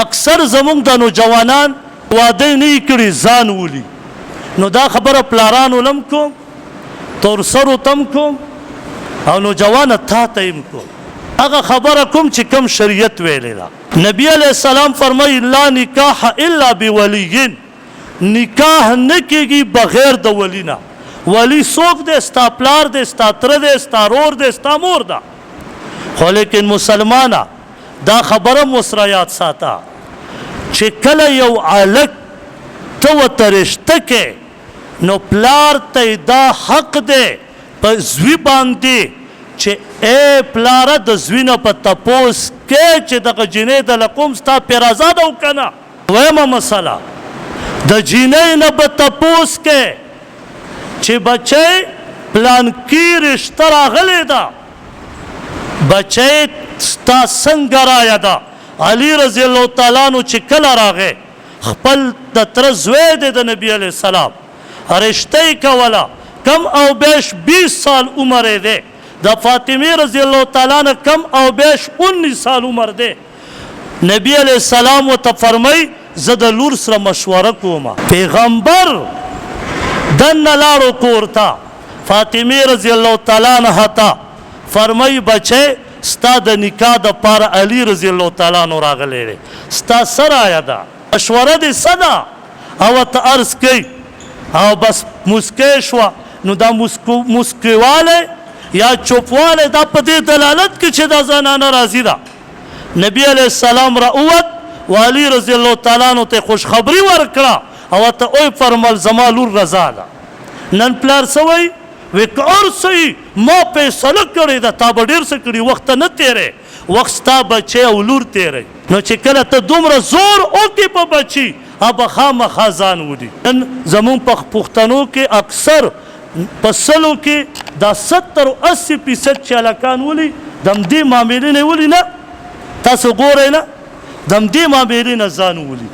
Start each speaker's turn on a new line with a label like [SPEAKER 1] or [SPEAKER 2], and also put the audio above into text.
[SPEAKER 1] اکثر زمونږ د نوجوانان واده نه کړي ځان ولي. نو دا خبره پلارانو لم کوم، تورسرو تم کوم، او نوجوانه تا ته یم کوم. هغه خبره کوم چې کوم شریعت ویلې ده. نبی علیہ السلام فرمایي لا نکاح الا بولی، نکاح نه کېږي بغیر د ولی نه. ولی څوک دی؟ ستا پلار دی، ستا تره دی، ستا رور دی، ستا مور ده. خو لیکن مسلمانه دا خبره مو سره یاد ساته چې کله یو هلک ته ورته رشته کې، نو پلار ته دا حق دی په زوی باندې چې ای پلاره د زوی نه په تپوس کې چې دغه جینۍ د لقوم ستا پیر ازاده و که نه. دویمه مسله د جینۍ نه به تپوس کې چې بچی پلانکي رشته راغلی ده، بچی ستا څنګه رایه ده. علي رضی الله تعالی عنه چې کله راغی، خپل د تره زوی دی د نبي علیه السلام، رشته یې کوله، کم او بیش 20 سال عمر یې دی. د فاطمې رضی الله تعالی عنه کم او بیش 19 سال عمر دی. نبی علیه السلام ورته فرمایي زه د لور سره مشوره کوم. پیغمبر دننه لاړو کور ته، فاطمې رضی الله تعالی عنها ته فرمایي بچی ستا د نکاح دپاره علي رضی الله تعالی عنه راغلی دی، ستا څه رایه ده؟ مشوره دې څه ده؟ او ورته عرض کوي او بس مسکی شوه. نو دا مسکیوالی یا چوپوالی دا په دې دلالت کې چې دا زنانه راضي ده. نبی علیه السلام را اوت و علي رضی الله تعالی عنه ته خوشخبري ورکړه او ورته ویې فرمل زما لور رضا ده. نن پلار څه وایي؟ وی که هر څه ما فیصله کړې ده، تا به ډېر څه کړي، وخت ته نه تېری، وخت ستا بچی او لور تېری. نو چې کله ته دومره زور وکړې په بچي، به خامخا ځان ولي. نن زمونږ په پښتنو کې اکثر په سلو کې دا 70-80% چې هلکان ولي د همدې معاملې نه ولي نه. تاسو ګورئ نه، د همدې معاملې نه ځان ولي.